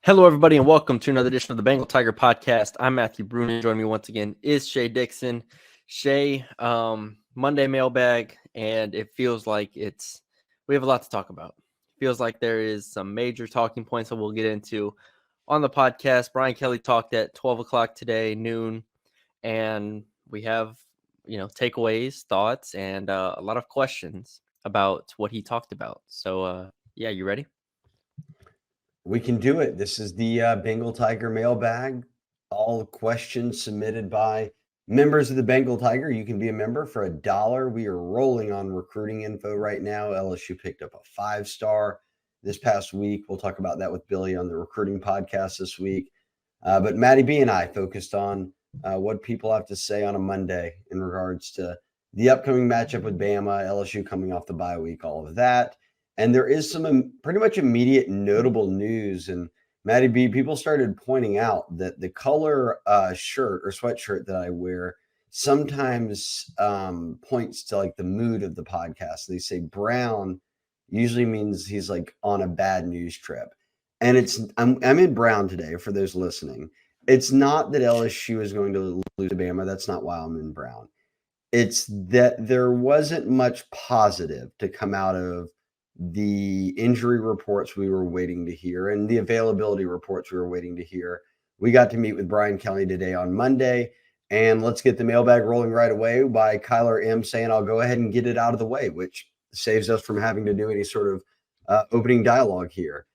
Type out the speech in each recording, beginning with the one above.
Hello, everybody, and welcome to another edition of the Bengal Tiger Podcast. I'm Matthew Bruner. Joining me once again is Shay Dixon. Shay, Monday mailbag, and it feels like we have a lot to talk about. Feels like there is some major talking points that we'll get into on the podcast. Brian Kelly talked at 12 o'clock today, noon, and we have, takeaways, thoughts, and a lot of questions about what he talked about. So, you ready? We can do it. This is the Bengal Tiger Mailbag. All questions submitted by members of the Bengal Tiger. You can be a member for $1. We are rolling on recruiting info right now. LSU picked up a 5-star this past week. We'll talk about that with Billy on the recruiting podcast this week. But Maddie B and I focused on what people have to say on a Monday in regards to the upcoming matchup with Bama, LSU coming off the bye week, all of that. And there is some pretty much immediate notable news. And Maddie B, people started pointing out that the color shirt or sweatshirt that I wear sometimes points to like the mood of the podcast. They say brown usually means he's like on a bad news trip. And I'm in brown today for those listening. It's not that LSU is going to lose to Bama. That's not why I'm in brown. It's that there wasn't much positive to come out of the injury reports we were waiting to hear and the availability reports we were waiting to hear. We got to meet with Brian Kelly today on Monday, and let's get the mailbag rolling right away by Kyler M saying, I'll go ahead and get it out of the way, which saves us from having to do any sort of opening dialogue here.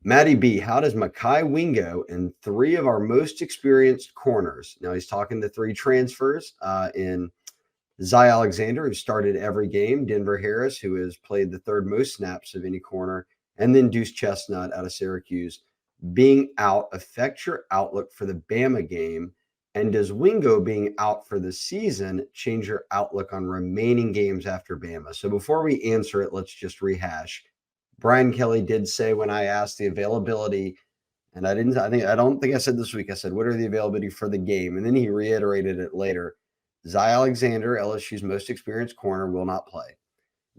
Maddie B, how does Mekhi Wingo and three of our most experienced corners, now he's talking to three transfers in Zy Alexander, who started every game, Denver Harris, who has played the third most snaps of any corner, and then Deuce Chestnut out of Syracuse, being out affect your outlook for the Bama game? And does Wingo being out for the season change your outlook on remaining games after Bama? So before we answer it, let's just rehash. Brian Kelly did say when I asked the availability, and I don't think I said this week, I said, what are the availability for the game? And then he reiterated it later. Zy Alexander, LSU's most experienced corner, will not play.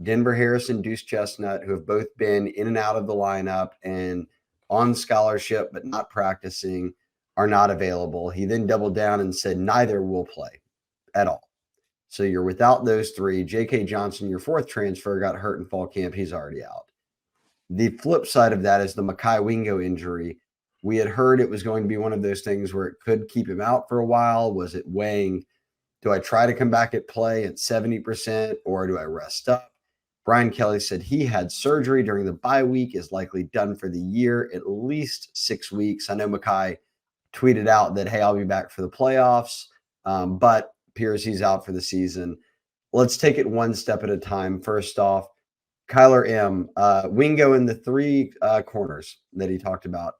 Denver Harris and Deuce Chestnut, who have both been in and out of the lineup and on scholarship but not practicing, are not available. He then doubled down and said neither will play at all. So you're without those three. J.K. Johnson, your fourth transfer, got hurt in fall camp. He's already out. The flip side of that is the Mekhi Wingo injury. We had heard it was going to be one of those things where it could keep him out for a while. Was it weighing? Do I try to come back at play at 70% or do I rest up? Brian Kelly said he had surgery during the bye week, is likely done for the year, at least 6 weeks. I know Mekhi tweeted out that, hey, I'll be back for the playoffs, but appears he's out for the season. Let's take it one step at a time. First off, Kyler M, Wingo in the three corners that he talked about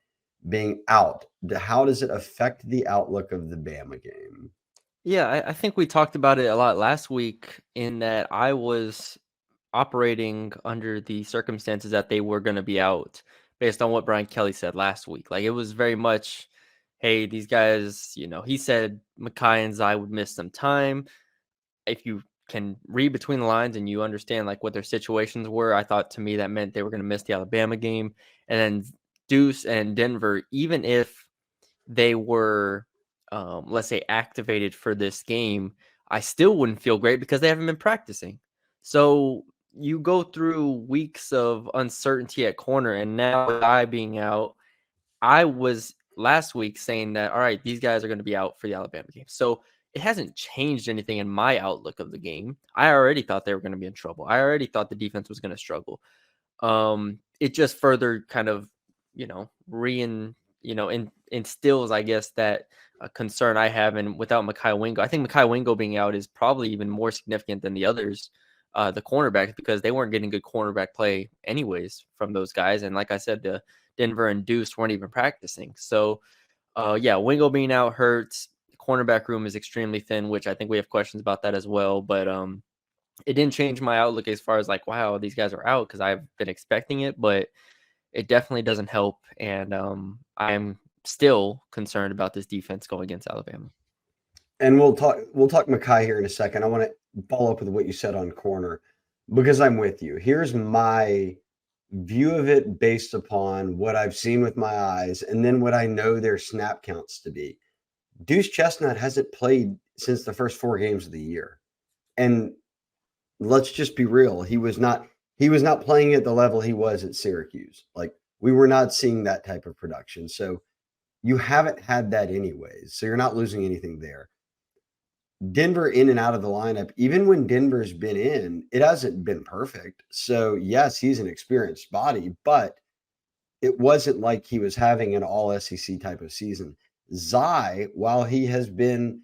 being out. How does it affect the outlook of the Bama game? Yeah, I think we talked about it a lot last week in that I was operating under the circumstances that they were going to be out based on what Brian Kelly said last week. Like it was very much, hey, these guys, he said Mekhi and Zy would miss some time. If you can read between the lines and you understand like what their situations were, I thought to me that meant they were going to miss the Alabama game. And then Deuce and Denver, even if they were let's say activated for this game, I still wouldn't feel great because they haven't been practicing. So you go through weeks of uncertainty at corner, and now with I being out, I was last week saying that, all right, these guys are going to be out for the Alabama game. So it hasn't changed anything in my outlook of the game. I already thought they were going to be in trouble. I already thought the defense was going to struggle. It just further kind of, instills, I guess, that concern I have. And without Mekhi Wingo, I think Mekhi Wingo being out is probably even more significant than the others, the cornerbacks, because they weren't getting good cornerback play anyways from those guys. And like I said, the Denver and Deuce weren't even practicing. So, Wingo being out hurts. The cornerback room is extremely thin, which I think we have questions about that as well. But it didn't change my outlook as far as like, wow, these guys are out, because I've been expecting it, but it definitely doesn't help. And I'm still concerned about this defense going against Alabama. And we'll talk Mekhi here in a second. I want to follow up with what you said on corner because I'm with you. Here's my view of it based upon what I've seen with my eyes and then what I know their snap counts to be. Deuce Chestnut hasn't played since the first 4 games of the year. And let's just be real. He was not playing at the level he was at Syracuse. Like, we were not seeing that type of production. So you haven't had that anyways. So you're not losing anything there. Denver in and out of the lineup, even when Denver's been in, it hasn't been perfect. So yes, he's an experienced body, but it wasn't like he was having an all SEC type of season. Zai, while he has been,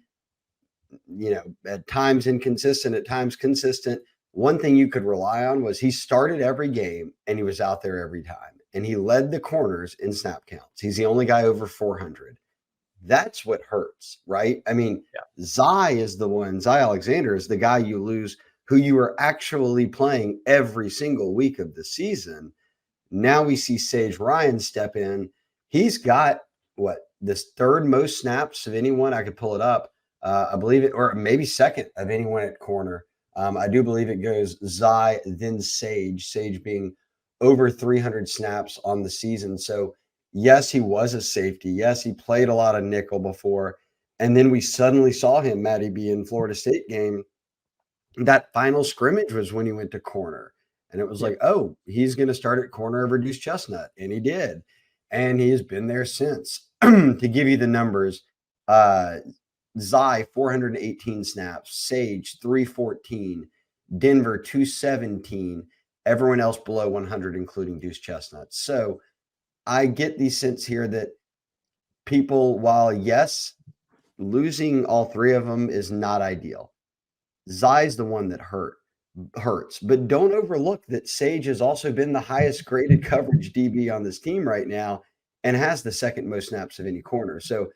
at times inconsistent, at times consistent, one thing you could rely on was he started every game and he was out there every time. And he led the corners in snap counts. He's the only guy over 400. That's what hurts, right? I mean, Zai Alexander is the guy you lose who you are actually playing every single week of the season. Now we see Sage Ryan step in. He's got this third most snaps of anyone. I could pull it up. I believe it, or maybe second of anyone at corner. I do believe it goes Zai, then Sage being over 300 snaps on the season. So yes, he was a safety. Yes, he played a lot of nickel before. And then we suddenly saw him, Matty B, in Florida State game. That final scrimmage was when he went to corner. And it was like, oh, he's going to start at corner over Deuce Chestnut. And he did. And he has been there since. To give you the numbers, Zai, 418 snaps, Sage, 314, Denver, 217, everyone else below 100, including Deuce Chestnut. So I get the sense here that people, while yes, losing all three of them is not ideal, Zai's the one that hurts. But don't overlook that Sage has also been the highest graded coverage DB on this team right now and has the second most snaps of any corner. So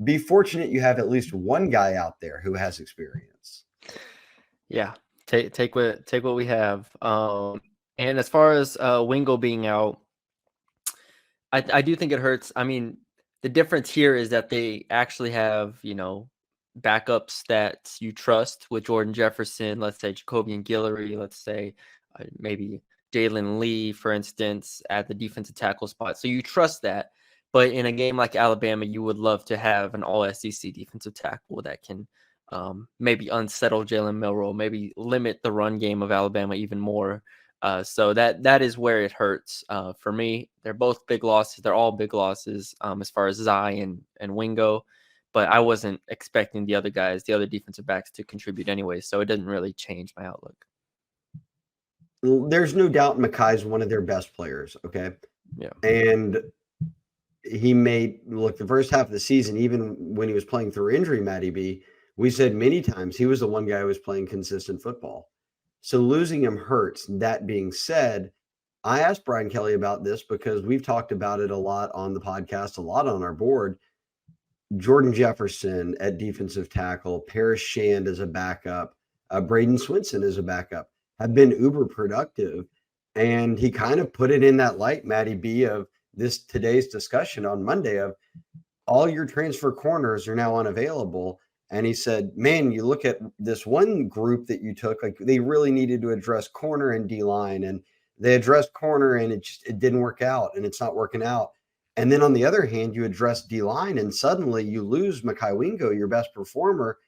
be fortunate you have at least one guy out there who has experience. Yeah, take what we have. And as far as Wingo being out, I do think it hurts. I mean, the difference here is that they actually have, backups that you trust with Jordan Jefferson, let's say Jacobian Guillory, let's say maybe Jalen Lee, for instance, at the defensive tackle spot. So you trust that. But in a game like Alabama, you would love to have an all SEC defensive tackle that can maybe unsettle Jalen Milroe, maybe limit the run game of Alabama even more. So that is where it hurts for me. They're both big losses. They're all big losses as far as Zai and Wingo. But I wasn't expecting the other guys, the other defensive backs, to contribute anyway. So it didn't really change my outlook. There's no doubt Makai's one of their best players, okay? Yeah. And he made, look, the first half of the season, even when he was playing through injury, Matty B, we said many times he was the one guy who was playing consistent football. So losing him hurts. That being said, I asked Brian Kelly about this because we've talked about it a lot on the podcast, a lot on our board. Jordan Jefferson at defensive tackle, Paris Shand as a backup, Braden Swinson as a backup have been uber productive. And he kind of put it in that light, Matty B, of today's discussion on Monday of all your transfer corners are now unavailable. And he said, man, you look at this one group that you took, like they really needed to address corner and D-line, and they addressed corner and it didn't work out, and it's not working out. And then on the other hand, you address D-line and suddenly you lose Makai Wingo, your best performer,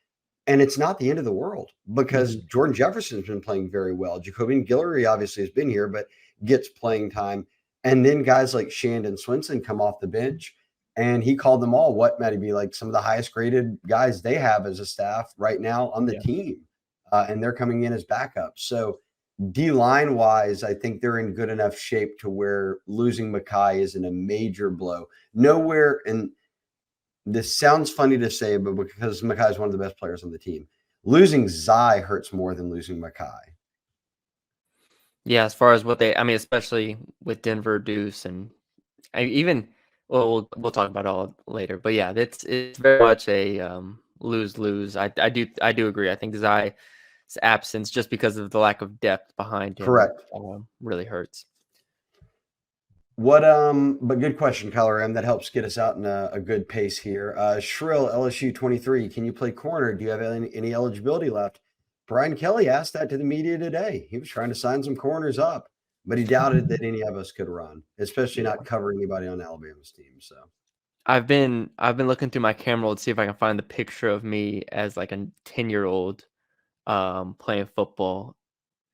and it's not the end of the world because Jordan Jefferson's been playing very well. Jacobian Guillory obviously has been here, but gets playing time. And then guys like Shand and Swinson come off the bench, and he called them all what, Matty B, like some of the highest graded guys they have as a staff right now on the team. And they're coming in as backups. So D-line wise, I think they're in good enough shape to where losing Makai isn't a major blow. Nowhere, and this sounds funny to say, but because Makai is one of the best players on the team, losing Zai hurts more than losing Makai. Yeah, as far as especially with Denver, Deuce, and we'll talk about all later. But yeah, it's very much a lose-lose. I do agree. I think Zai's absence, just because of the lack of depth behind him, correct, really hurts. But good question, Kyler. That helps get us out in a good pace here. Shrill LSU 23. Can you play corner? Do you have any eligibility left? Brian Kelly asked that to the media today. He was trying to sign some corners up. but he doubted that any of us could run, especially Yeah. not cover anybody on Alabama's team. So I've been looking through my camera roll to see if I can find the picture of me as like a 10-year-old playing football,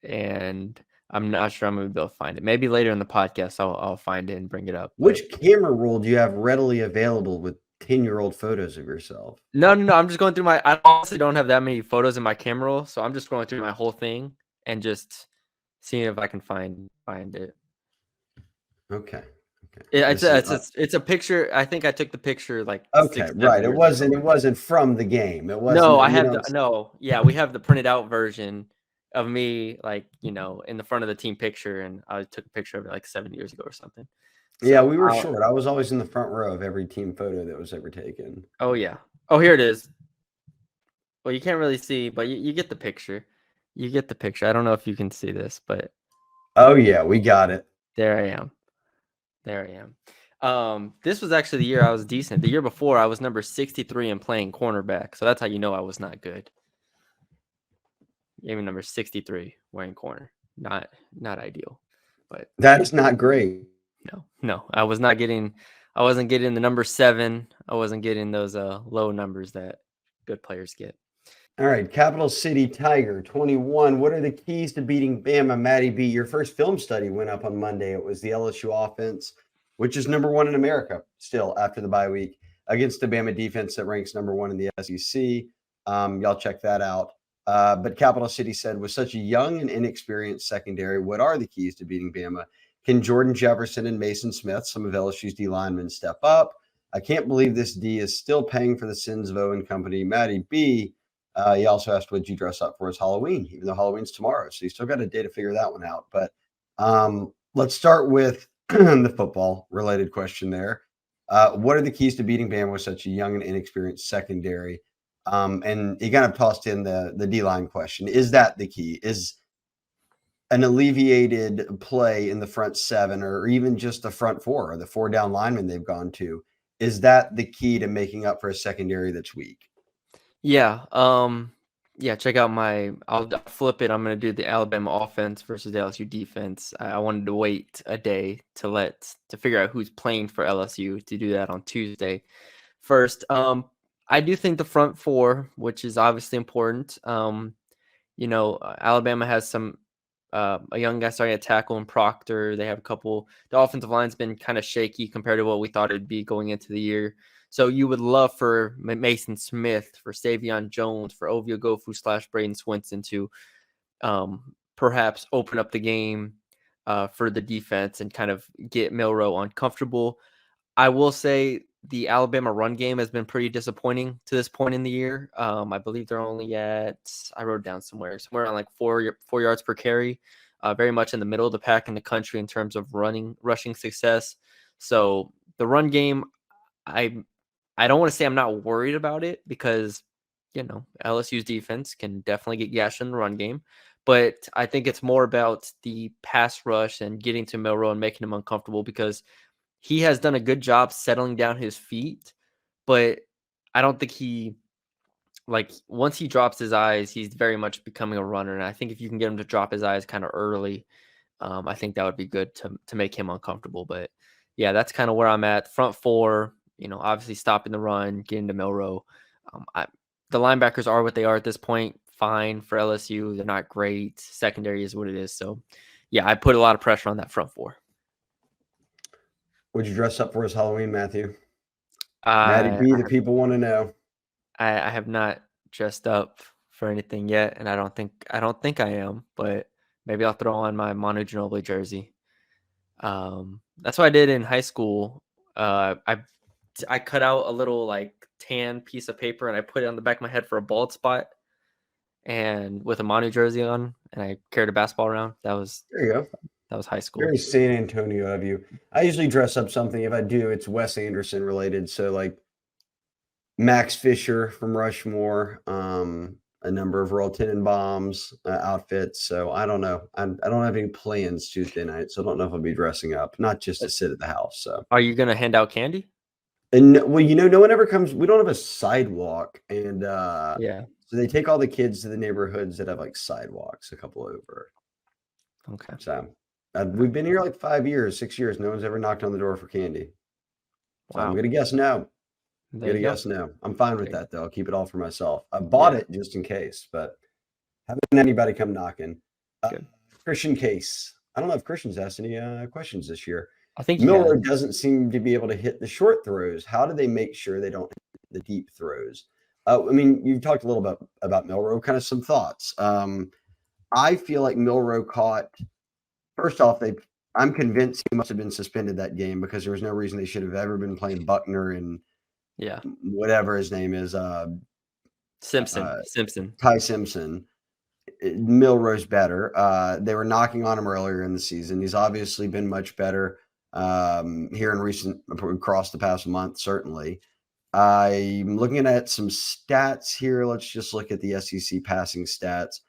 and I'm not sure I'm gonna be able to find it. Maybe later in the podcast I'll find it and bring it up. But which camera roll do you have readily available with 10-year-old photos of yourself? no, I'm just going through I honestly don't have that many photos in my camera roll, so I'm just going through my whole thing and just seeing if I can find it. Okay. It's This a is it's a, it's a picture. I think I took the picture like okay, 6-7 right. It years ago. wasn't from the game. It No, wasn't, I have the no. Yeah, we have the printed out version of me, like, in the front of the team picture, and I took a picture of it like 7 years ago or something. yeah, So, we were short. I was always in the front row of every team photo that was ever taken. oh yeah. Oh, here it is. Well, you can't really see, but you get the picture. You get the picture. I don't know if you can see this, but Oh yeah, we got it. there I am. There I am. This was actually the year I was decent. The year before, I was number 63 and playing cornerback. So that's how you know I was not good. Even number 63 wearing corner. Not ideal. But That is not great. no. I wasn't getting the number 7. I wasn't getting those low numbers that good players get. All right, Capital City Tiger 21. What are the keys to beating Bama? Matty B, your first film study went up on Monday. It was the LSU offense, which is number 1 in America still after the bye week, against the Bama defense that ranks number 1 in the SEC. Y'all check that out. But Capital City said, with such a young and inexperienced secondary, what are the keys to beating Bama? Can Jordan Jefferson and Mason Smith, some of LSU's D linemen, step up? I can't believe this D is still paying for the sins of Owen Company. Matty B, he also asked, would you dress up for his Halloween, even though Halloween's tomorrow. So you still got a day to figure that one out. But let's start with the football related question there. What are the keys to beating Bama with such a young and inexperienced secondary? And he kind of tossed in the D-line question. Is that the key? Is an alleviated play in the front 7 or even just the front 4 or the 4 down linemen they've gone to, is that the key to making up for a secondary that's weak? Yeah. Yeah, check out I'll flip it. I'm going to do the Alabama offense versus the LSU defense. I wanted to wait a day to figure out who's playing for LSU to do that on Tuesday. First, I do think the front 4, which is obviously important. Alabama has a young guy starting at tackle in Proctor. They have a couple. The offensive line's been kind of shaky compared to what we thought it'd be going into the year. So you would love for Mason Smith, for Savion Jones, for Ovia Gofu / Braden Swinson to perhaps open up the game for the defense and kind of get Milroe uncomfortable. I will say the Alabama run game has been pretty disappointing to this point in the year. I believe they're only at, I wrote down somewhere around like 4 yards per carry, very much in the middle of the pack in the country in terms of rushing success. So the run game, I don't want to say I'm not worried about it because, LSU's defense can definitely get gashed in the run game. But I think it's more about the pass rush and getting to Milroe and making him uncomfortable because he has done a good job settling down his feet. But I don't think once he drops his eyes, he's very much becoming a runner. And I think if you can get him to drop his eyes kind of early, I think that would be good to make him uncomfortable. But yeah, that's kind of where I'm at. Front 4, obviously stopping the run, getting to Milroe. The linebackers are what they are at this point. Fine for LSU. They're not great. Secondary is what it is. So yeah, I put a lot of pressure on that front 4. Would you dress up for his Halloween, Matthew? Matty B, the people want to know. I have not dressed up for anything yet, and I don't think I am, but maybe I'll throw on my Manu Ginobili jersey. That's what I did in high school. I cut out a little like tan piece of paper and I put it on the back of my head for a bald spot, and with a Manu jersey on, and I carried a basketball around. There you go. That was high school. Very San Antonio of you. I usually dress up something. If I do, it's Wes Anderson related. So like Max Fisher from Rushmore, a number of Royal Tenenbaums outfits. So I don't know. I don't have any plans Tuesday night, so I don't know if I'll be dressing up. Not just to sit at the house. So are you gonna hand out candy? And well, no one ever comes. We don't have a sidewalk, and Yeah. so they take all the kids to the neighborhoods that have like sidewalks, a couple over. Okay. So We've been here like 5 years, 6 years. No one's ever knocked on the door for candy. So I'm Wow. gonna guess no. I'm There gonna you go. guess no. I'm fine with There you that though. I'll keep it all for myself. I go. bought Yeah. it just in case, but haven't had anybody come knocking. Good. Christian Case. I don't know if Christian's asked any questions this year. I think he has. Milrow doesn't seem to be able to hit the short throws. How do they make sure they don't hit the deep throws? I mean, you've talked a little bit about Milrow. Kind of some thoughts. I feel like Milrow caught. First off, I'm convinced he must have been suspended that game because there was no reason they should have ever been playing Buckner and Yeah. whatever his name is, Simpson. Ty Simpson. Milrow's better. They were knocking on him earlier in the season. He's obviously been much better here in recent across the past month, certainly. I'm looking at some stats here. Let's just look at the SEC passing stats.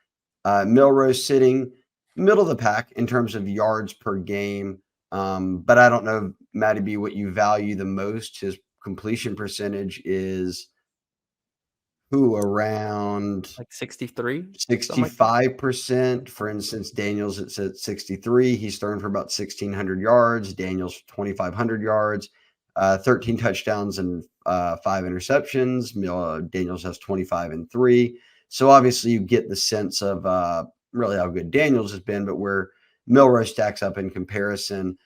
Milrow's sitting middle of the pack in terms of yards per game. But I don't know, Matty B, what you value the most. His completion percentage is around Like 63? Something like that. 65%. For instance, Daniels, it's at 63. He's thrown for about 1,600 yards. Daniels, 2,500 yards, 13 touchdowns and 5 interceptions. Daniels has 25 and 3. So obviously you get the sense of really how good Daniels has been, but where Milrow stacks up in comparison.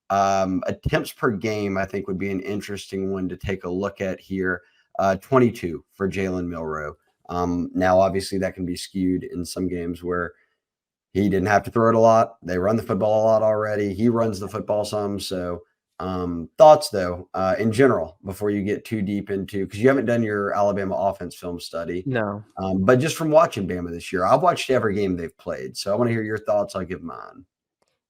Attempts per game, I think, would be an interesting one to take a look at here. 22 for Jalen Milrow. Now, obviously, that can be skewed in some games where he didn't have to throw it a lot. They run the football a lot already. He runs the football some. So, thoughts, though, in general, before you get too deep into, because you haven't done your Alabama offense film study. No. But just from watching Bama this year, I've watched every game they've played. So I want to hear your thoughts. I'll give mine.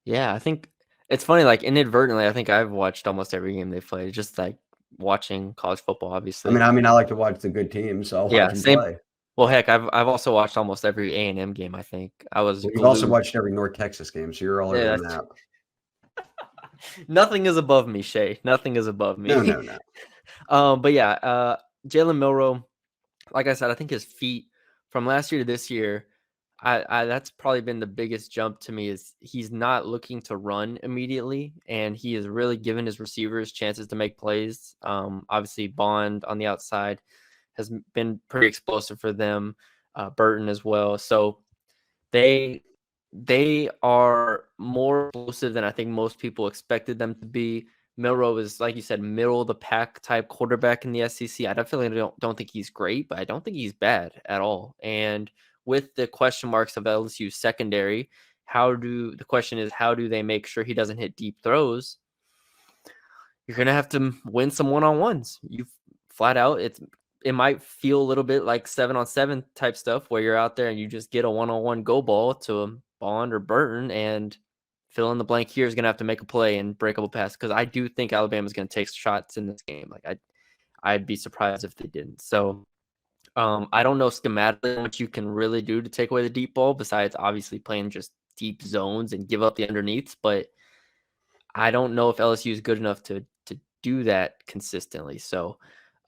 Yeah, I think it's funny, like inadvertently, I think I've watched almost every game they've played, just like watching college football, I obviously. mean, I like to watch the good teams, so I'll watch Yeah, them same. play. Well, heck, I've also watched almost every A&M game, I think. I was Well, you've also glued. watched every North Texas game, so you're all over Yeah, the map. nothing is above me, Shay. Nothing is above me. No. But yeah, Jalen Milrow, like I said, I think his feet from last year to this year, I that's probably been the biggest jump to me is he's not looking to run immediately, and he is really giving his receivers chances to make plays. Obviously Bond on the outside has been pretty explosive for them, Burton as well. So they are more explosive than I think most people expected them to be. Milrow is, like you said, middle of the pack type quarterback in the SEC. I definitely don't think he's great, but I don't think he's bad at all. And with the question marks of LSU secondary, the question is how do they make sure he doesn't hit deep throws? You're gonna have to win some one-on-ones. You flat out, it might feel a little bit like 7-on-7 type stuff where you're out there and you just get a one-on-one go ball to a Bond or Burton, and fill in the blank here is gonna have to make a play and break up a pass, because I do think Alabama's gonna take shots in this game. Like I'd be surprised if they didn't. So I don't know schematically what you can really do to take away the deep ball besides obviously playing just deep zones and give up the underneaths, but I don't know if LSU is good enough to do that consistently. So,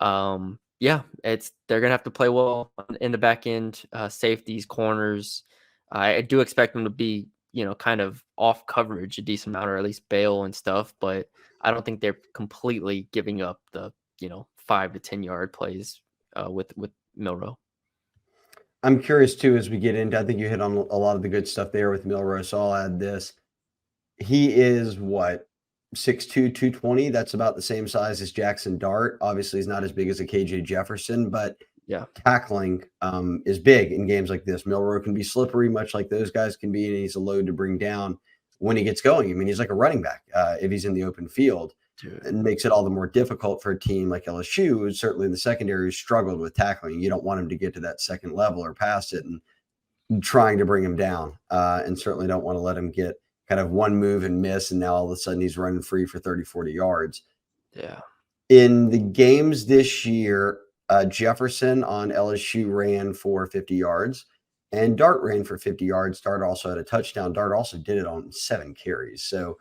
yeah, they're gonna have to play well in the back end, safeties, corners. I do expect them to be, kind of off coverage a decent amount, or at least bail and stuff. But I don't think they're completely giving up the 5 to 10 yard plays with Milrow. I'm curious too as we get into. I think you hit on a lot of the good stuff there with Milrow. So I'll add this. He is what 6'2", 220. That's about the same size as Jackson Dart. Obviously, he's not as big as a KJ Jefferson, but Yeah, tackling is big in games like this. Milrow can be slippery, much like those guys can be, and he's a load to bring down when he gets going. I mean, he's like a running back if he's in the open field. dude. It makes it all the more difficult for a team like LSU, who's certainly in the secondary, who's struggled with tackling. You don't want him to get to that second level or past it and trying to bring him down, and certainly don't want to let him get kind of one move and miss, and now all of a sudden he's running free for 30, 40 yards. Yeah. In the games this year, Jefferson on LSU ran for 50 yards, and Dart ran for 50 yards. Dart also had a touchdown. Dart also did it on 7 carries. So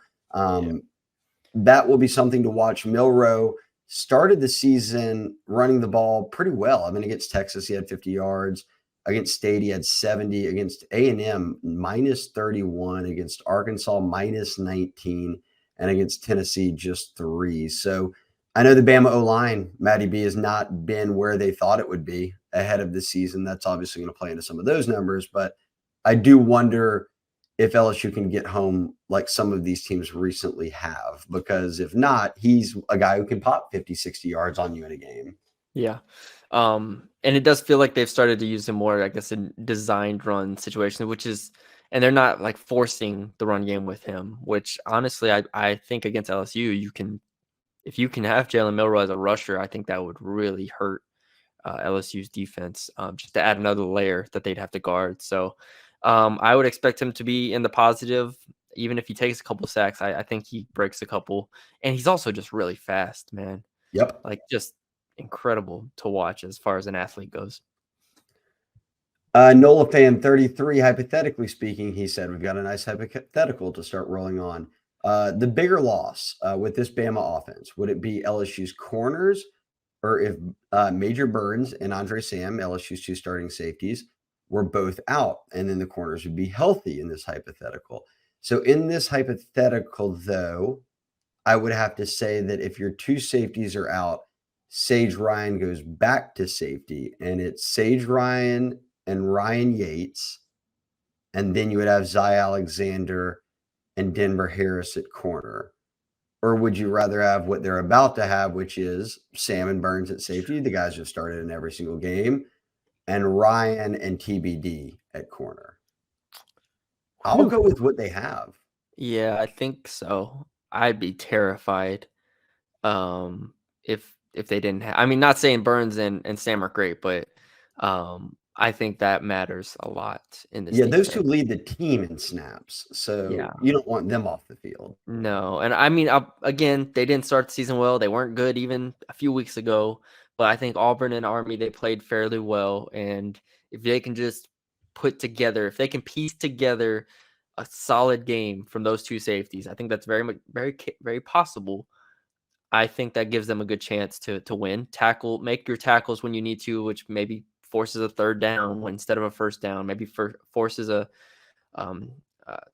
that will be something to watch. Milrow started the season running the ball pretty well. I mean, against Texas, he had 50 yards. Against State, he had 70. Against A&M, minus 31. Against Arkansas, minus 19. And against Tennessee, just 3. So I know the Bama O-line, Matty B, has not been where they thought it would be ahead of the season. That's obviously going to play into some of those numbers. But I do wonder if LSU can get home like some of these teams recently have. Because if not, he's a guy who can pop 50, 60 yards on you in a game. Yeah. And it does feel like they've started to use him more, I guess, in designed run situations, which is, and they're not like forcing the run game with him, which honestly, I think against LSU, if you can have Jalen Milroe as a rusher, I think that would really hurt LSU's defense, just to add another layer that they'd have to guard. So I would expect him to be in the positive, even if he takes a couple sacks. I think he breaks a couple, and he's also just really fast, man. Yep. Like just incredible to watch as far as an athlete goes. Nola fan 33, hypothetically speaking, he said, we've got a nice hypothetical to start rolling on. The bigger loss with this Bama offense, would it be LSU's corners, or if Major Burns and Andre Sam, LSU's 2 starting safeties, were both out, and then the corners would be healthy in this hypothetical? So in this hypothetical, though, I would have to say that if your 2 safeties are out, Sage Ryan goes back to safety, and it's Sage Ryan and Ryan Yates, and then you would have Zy Alexander and Denver Harris at corner. Or would you rather have what they're about to have, which is Sam and Burns at safety, the guys who started in every single game, and Ryan and TBD at corner? I'll go with what they have. Yeah, I think so. I'd be terrified if they didn't have, I mean, not saying Burns and Sam are great, but I think that matters a lot in this. Yeah, those 2 lead the team in snaps, so Yeah. you don't want them off the field. No, and I mean, again, they didn't start the season well. They weren't good even a few weeks ago, but I think Auburn and Army, they played fairly well, and if they can just if they can piece together a solid game from those 2 safeties, I think that's very possible. I think that gives them a good chance to win. Make your tackles when you need to, which maybe forces a 3rd down instead of a 1st down. Maybe forces a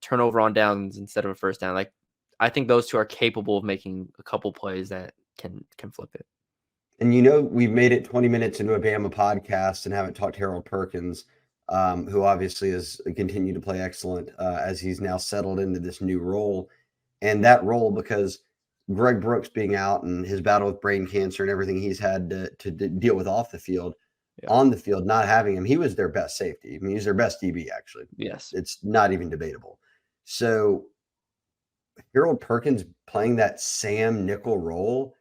turnover on downs instead of a 1st down. Like, I think those 2 are capable of making a couple plays that can flip it. And we've made it 20 minutes into a Bama podcast and haven't talked Harold Perkins, who obviously has continued to play excellent as he's now settled into this new role. And that role, because Greg Brooks being out and his battle with brain cancer and everything he's had to deal with off the field, on the field, not having him, he was their best safety. I mean, he's their best DB, actually. Yes. It's not even debatable. So Harold Perkins playing that Sam nickel role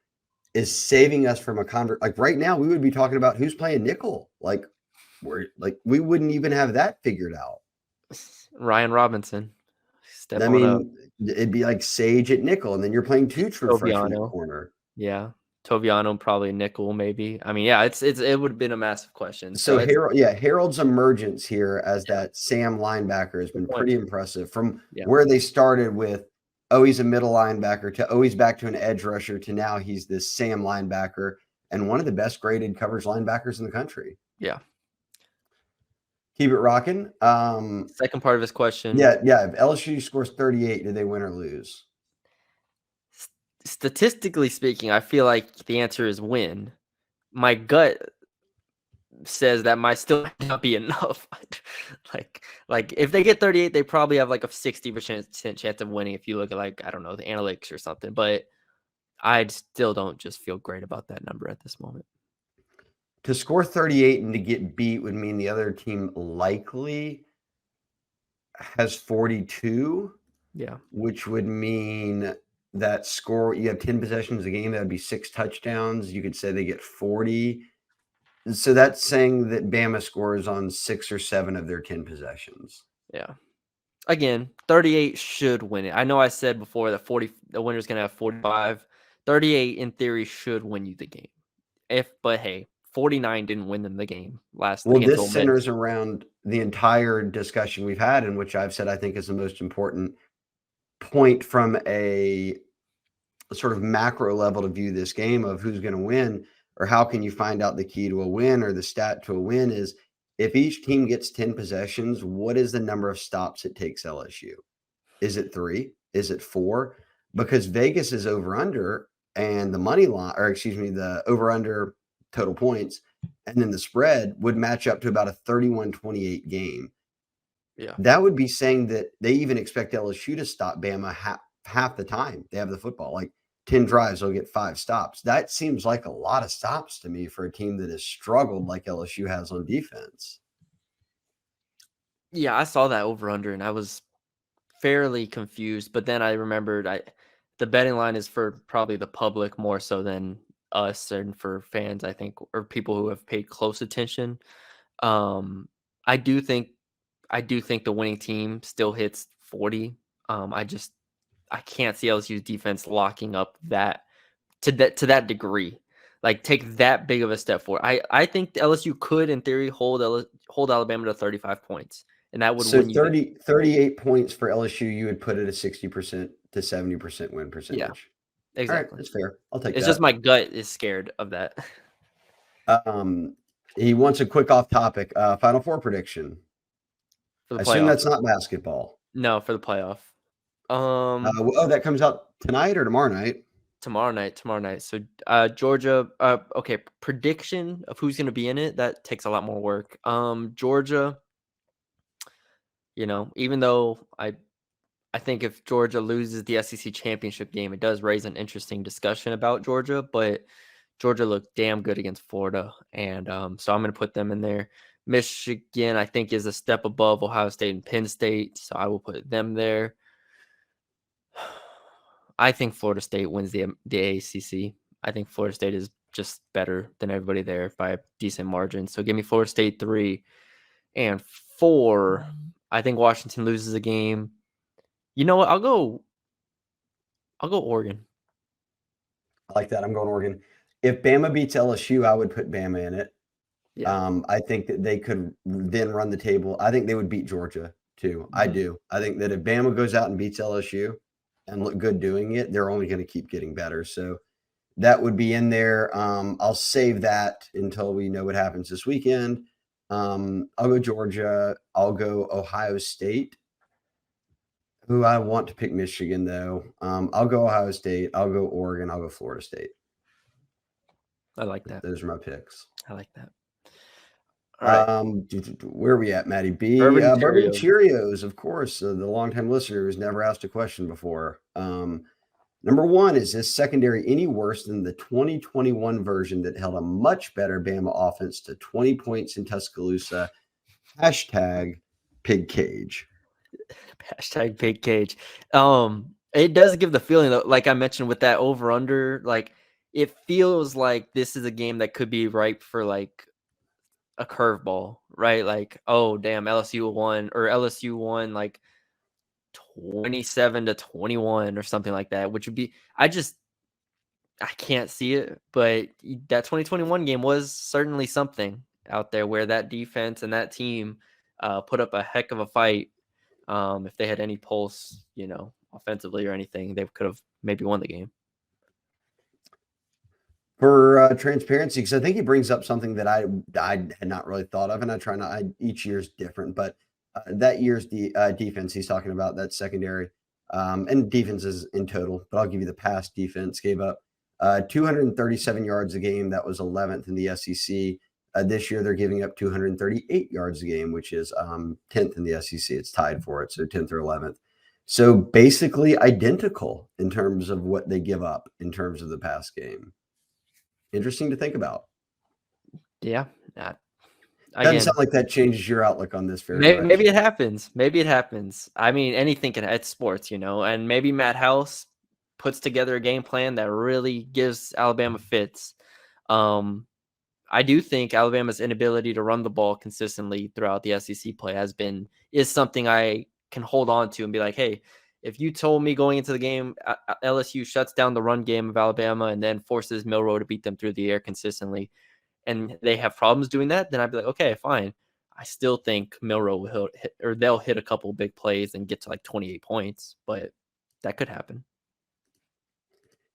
is saving us from like right now, we would be talking about who's playing nickel. Like we wouldn't even have that figured out. Ryan Robinson. It'd be like Sage at nickel, and then you're playing 2 true freshmen at corner. Yeah. Toviano probably nickel, maybe. I mean, yeah, it would have been a massive question. So Harold's emergence here as that Sam linebacker has been pretty impressive from where they started with, he's a middle linebacker, to he's back to an edge rusher, to now he's this Sam linebacker and one of the best graded coverage linebackers in the country. Yeah. Keep it rocking. Second part of his question. Yeah. If LSU scores 38, do they win or lose? Statistically speaking, I feel like the answer is win. My gut says that might still not be enough. like if they get 38, they probably have like a 60% chance of winning if you look at, like, I don't know, the analytics or something. But I still don't just feel great about that number at this moment. To score 38 and to get beat would mean the other team likely has 42. Yeah. Which would mean that score, you have 10 possessions a game, that would be 6 touchdowns. You could say they get 40. So that's saying that Bama scores on 6 or 7 of their 10 possessions. Yeah. Again, 38 should win it. I know I said before that the winner's going to have 45. 38 in theory should win you the game. But hey, 49 didn't win them the game last night. Well, this centers around the entire discussion we've had, in which I've said I think is the most important point from a sort of macro level to view this game of who's going to win, or how can you find out the key to a win or the stat to a win, is if each team gets 10 possessions, what is the number of stops it takes LSU? Is it 3? Is it 4? Because Vegas is over under and the money line, or excuse me, the over under total points, and then the spread would match up to about a 31-28 game. Yeah. That would be saying that they even expect LSU to stop Bama half the time they have the football. Like 10 drives, they'll get 5 stops. That seems like a lot of stops to me for a team that has struggled like LSU has on defense. Yeah, I saw that over under and I was fairly confused, but then I remembered the betting line is for probably the public more so than us and for fans, I think, or people who have paid close attention. Um, I do think the winning team still hits 40. I can't see LSU's defense locking up that degree. Like take that big of a step forward. I think LSU could in theory hold Alabama to 35 points. And that would So win you the 38 points for LSU, you would put it a 60% to 70% win yeah, percentage. All right, exactly. that's fair. I'll take It's that. just my gut is scared of that. He wants a quick off topic. Final Four prediction. For the I assume playoff. that's not basketball. No, for the playoff. That comes out tonight or tomorrow night? Tomorrow night. So Georgia, okay, prediction of who's gonna be in it, that takes a lot more work. Georgia, even though I think if Georgia loses the SEC championship game, it does raise an interesting discussion about Georgia, but Georgia looked damn good against Florida, and so I'm going to put them in there. Michigan, I think, is a step above Ohio State and Penn State, so I will put them there. I think Florida State wins the ACC. I think Florida State is just better than everybody there by a decent margin. So give me Florida State 3 and 4. I think Washington loses a game. You know what? I'll go Oregon. I like that. I'm going Oregon. If Bama beats LSU, I would put Bama in it. Yeah. I think that they could then run the table. I think they would beat Georgia too. I do. I think that if Bama goes out and beats LSU and look good doing it, they're only going to keep getting better. So that would be in there. I'll save that until we know what happens this weekend. I'll go Georgia. I'll go Ohio State. Who I want to pick Michigan though. I'll go Ohio State. I'll go Oregon. I'll go Florida State. I like that. Those are my picks. I like that. All right. Where are we at, Matty B? Bourbon Bourbon Cheerios. Cheerios, of course. The longtime listener who's never asked a question before. Number one, is this secondary any worse than the 2021 version that held a much better Bama offense to 20 points in Tuscaloosa? Hashtag Pig Cage. Hashtag Pig Cage. It does give the feeling that, like I mentioned with that over under, like it feels like this is a game that could be ripe for like a curveball, right? Like, oh damn, LSU won like 27-21 or something like that, which would be I can't see it, but that 2021 game was certainly something out there where that defense and that team put up a heck of a fight. If they had any pulse, offensively or anything, they could have maybe won the game. For transparency, because I think he brings up something that I had not really thought of, and I try not. Each year's different, but that year's defense he's talking about, that secondary and defenses in total. But I'll give you the pass defense gave up 237 yards a game. That was 11th in the SEC. This year they're giving up 238 yards a game, which is 10th in the SEC. It's tied for it, so 10th or 11th. So basically identical in terms of what they give up in terms of the pass game. Interesting to think about. Yeah. Doesn't sound like that changes your outlook on this very much. Maybe it happens. I mean, anything can. It's sports, and maybe Matt House puts together a game plan that really gives Alabama fits. I do think Alabama's inability to run the ball consistently throughout the SEC play is something I can hold on to and be like, hey, if you told me going into the game, LSU shuts down the run game of Alabama and then forces Milroe to beat them through the air consistently, and they have problems doing that, then I'd be like, okay, fine. I still think Milroe will hit, or they'll hit a couple big plays and get to like 28 points, but that could happen.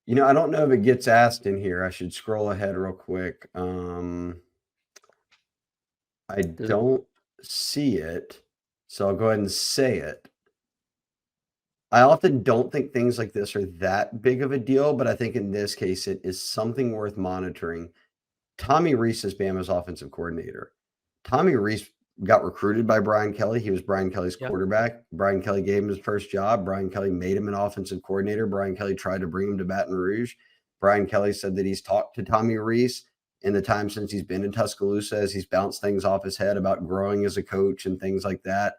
I don't know if it gets asked in here. I should scroll ahead real quick. I There's a don't see it, so I'll go ahead and say it. I often don't think things like this are that big of a deal, but I think in this case, it is something worth monitoring. Tommy Rees is Bama's offensive coordinator. Tommy Rees got recruited by Brian Kelly. He was Brian Kelly's yeah. quarterback. Brian Kelly gave him his first job. Brian Kelly made him an offensive coordinator. Brian Kelly tried to bring him to Baton Rouge. Brian Kelly said that he's talked to Tommy Rees in the time since he's been in Tuscaloosa as he's bounced things off his head about growing as a coach and things like that.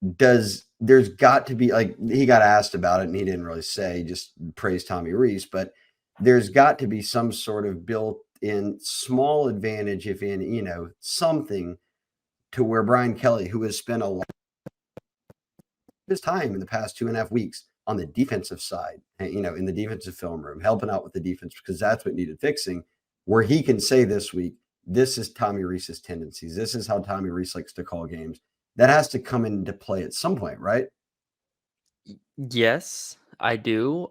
There's got to be, like, he got asked about it and he didn't really say, just praise Tommy Rees, but there's got to be some sort of built-in small advantage, if in, something to where Brian Kelly, who has spent a lot of his time in the past 2.5 weeks on the defensive side, in the defensive film room, helping out with the defense because that's what needed fixing, where he can say this week, this is Tommy Rees's tendencies. This is how Tommy Rees likes to call games. That has to come into play at some point, right? Yes, I do.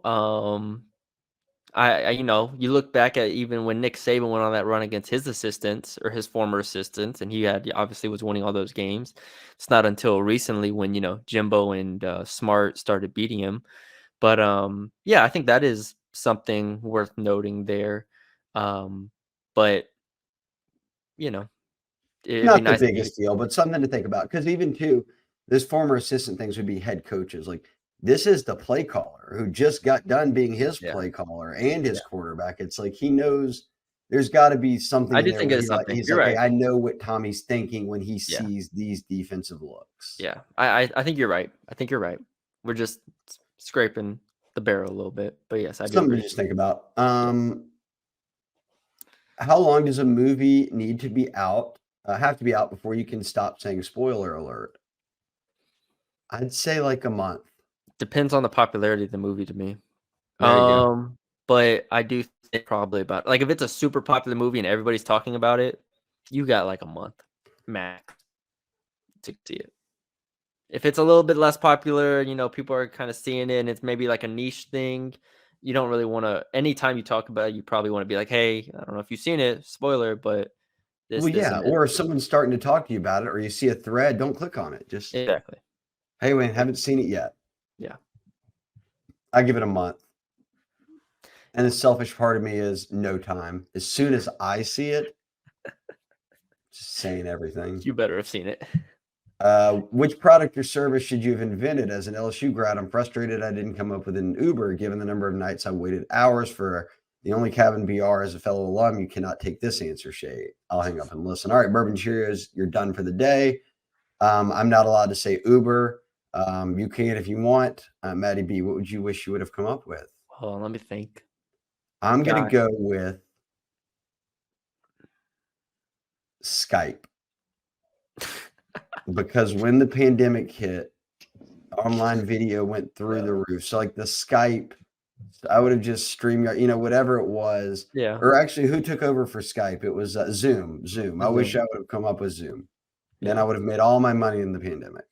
I you look back at even when Nick Saban went on that run against his assistants or his former assistants, and he obviously was winning all those games. It's not until recently when Jimbo and Smart started beating him. But yeah, I think that is something worth noting there. But it'd be Not the nice to get. biggest deal, but something to think about. Because even too, this former assistant things would be head coaches. Like, this is the play caller who just got done being his Yeah, play caller and his yeah. quarterback. It's like he knows there's got to be something I in do there think where it is something. he's You're like, hey, right. I know what Tommy's thinking when he Yeah, sees these defensive looks. yeah. I think you're right. I think you're right. We're just scraping the barrel a little bit, but yes, I do Something to agree. just think about. Yeah. How long does a movie need to be out? Have to be out before you can stop saying spoiler alert? I'd say like a month. Depends on the popularity of the movie to me. There you go. But I do think probably about, like, if it's a super popular movie and everybody's talking about it, you got like a month max to see it. If it's a little bit less popular, people are kind of seeing it and it's maybe like a niche thing, you don't really want to, anytime you talk about it, you probably want to be like, hey, I don't know if you've seen it, spoiler, but Well, this yeah, and this. or if someone's starting to talk to you about it or you see a thread, don't click on it. Just, Exactly. hey, man, haven't seen it yet. Yeah. I give it a month. And the selfish part of me is no time. As soon as I see it, just saying everything. You better have seen it. Which product or service should you have invented as an LSU grad? I'm frustrated I didn't come up with an Uber, given the number of nights I waited hours for the only cabin BR. As a fellow alum, you cannot take this answer, Shay. I'll hang up and listen. All right, Bourbon Cheerios, you're done for the day. I'm not allowed to say Uber. You can if you want. Maddie B, what would you wish you would have come up with? Hold on, let me think. I'm going to Gosh. go with Skype. Because when the pandemic hit, online video went through the roof. So like the Skype, I would have just streamed, whatever it was. Yeah. Or actually, who took over for Skype? It was Zoom. I wish Zoom. I would have come up with Zoom. Then Yeah. I would have made all my money in the pandemic.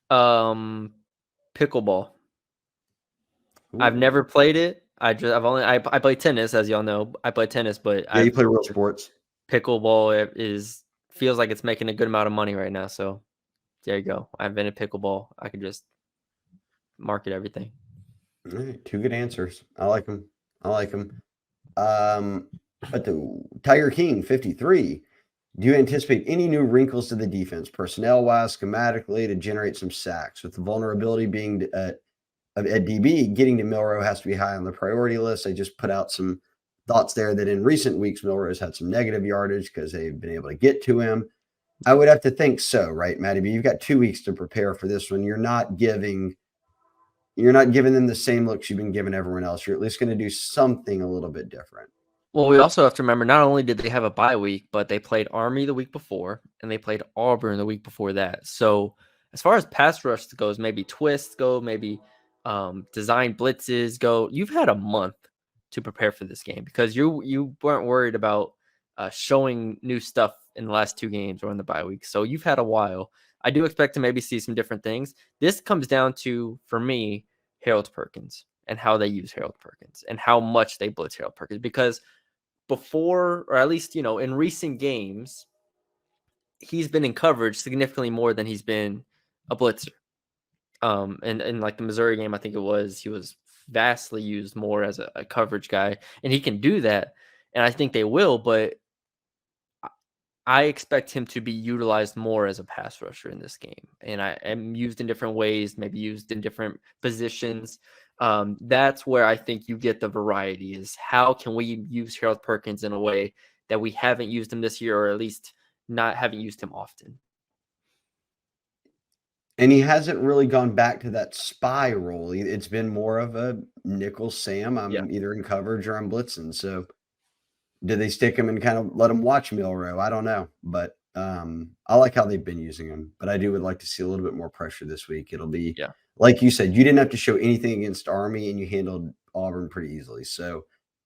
Pickleball. I've Ooh. never played it. I play tennis, as y'all know. I play tennis, but Yeah, you play real sports. Pickleball feels like it's making a good amount of money right now. So there you go. I invented pickleball. I could just market everything. All right, 2 good answers. I like them. But the Tiger King 53. Do you anticipate any new wrinkles to the defense, personnel-wise, schematically, to generate some sacks? With the vulnerability being at DB, getting to Milroe has to be high on the priority list. I just put out some thoughts there that in recent weeks, Milroe's had some negative yardage because they've been able to get to him. I would have to think so, right, Matty? But you've got 2 weeks to prepare for this one. You're not giving them the same looks you've been giving everyone else. You're at least going to do something a little bit different. Well, we also have to remember, not only did they have a bye week, but they played Army the week before, and they played Auburn the week before that. So as far as pass rush goes, maybe twists go, maybe design blitzes go, you've had a month to prepare for this game because you weren't worried about showing new stuff in the last 2 games or in the bye week. So you've had a while. I do expect to maybe see some different things. This comes down to, for me, Harold Perkins and how they use Harold Perkins and how much they blitz Harold Perkins, because before, or at least, in recent games, he's been in coverage significantly more than he's been a blitzer. And like the Missouri game, I think he was vastly used more as a coverage guy, and he can do that. And I think they will, but I expect him to be utilized more as a pass rusher in this game, and I am used in different ways, maybe used in different positions. That's where I think you get the variety is how can we use Harold Perkins in a way that we haven't used him this year, or at least haven't used him often. And he hasn't really gone back to that spy role. It's been more of a nickel Sam. Yeah, I'm either in coverage or I'm blitzing. So did they stick him and kind of let him watch Milrow? I don't know, but I like how they've been using him. But I would like to see a little bit more pressure this week. It'll be yeah, like you said, you didn't have to show anything against Army, and you handled Auburn pretty easily. So